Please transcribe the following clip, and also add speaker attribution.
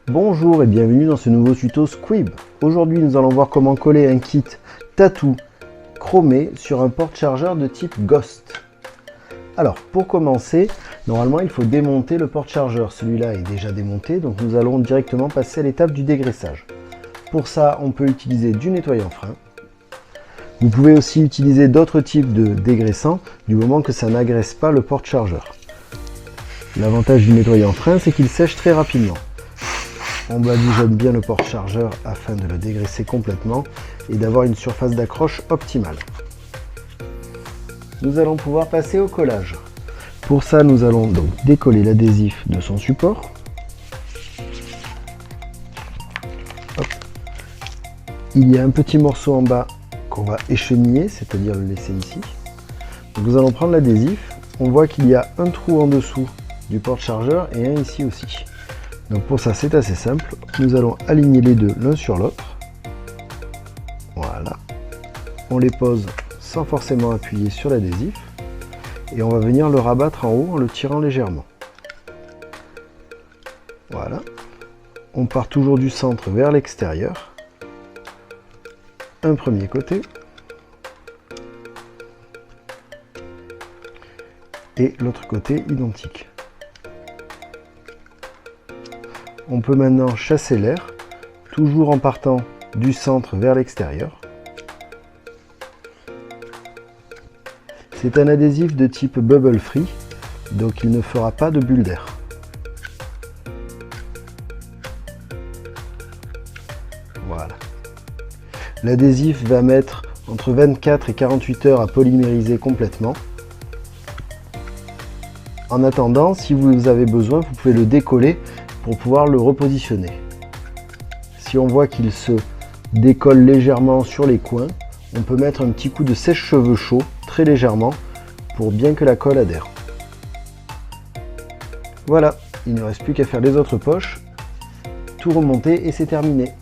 Speaker 1: Bonjour et bienvenue dans ce nouveau tuto Squib. Aujourd'hui nous allons voir comment coller un kit tatou chromé sur un porte-chargeur de type Ghost. Alors pour commencer, normalement il faut démonter le porte-chargeur. Celui-là est déjà démonté, donc nous allons directement passer à l'étape du dégraissage. Pour ça on peut utiliser du nettoyant frein. Vous pouvez aussi utiliser d'autres types de dégraissants du moment que ça n'agresse pas le porte-chargeur. L'avantage du nettoyant frein c'est qu'il sèche très rapidement. On badigeonne bien le porte-chargeur afin de le dégraisser complètement et d'avoir une surface d'accroche optimale. Nous allons pouvoir passer au collage. Pour ça, nous allons donc décoller l'adhésif de son support. Hop. Il y a un petit morceau en bas qu'on va écheniller, c'est-à-dire le laisser ici. Donc nous allons prendre l'adhésif. On voit qu'il y a un trou en dessous du porte-chargeur et un ici aussi. Donc pour ça c'est assez simple, nous allons aligner les deux l'un sur l'autre. Voilà. On les pose sans forcément appuyer sur l'adhésif. Et on va venir le rabattre en haut en le tirant légèrement. Voilà. On part toujours du centre vers l'extérieur. Un premier côté. Et l'autre côté identique. On peut maintenant chasser l'air, toujours en partant du centre vers l'extérieur. C'est un adhésif de type bubble free, donc il ne fera pas de bulle d'air. Voilà. L'adhésif va mettre entre 24 et 48 heures à polymériser complètement. En attendant, si vous avez besoin, vous pouvez le décoller pour pouvoir le repositionner. Si on voit qu'il se décolle légèrement sur les coins, on peut mettre un petit coup de sèche-cheveux chaud, très légèrement, pour bien que la colle adhère. Voilà, il ne reste plus qu'à faire les autres poches, tout remonter et c'est terminé.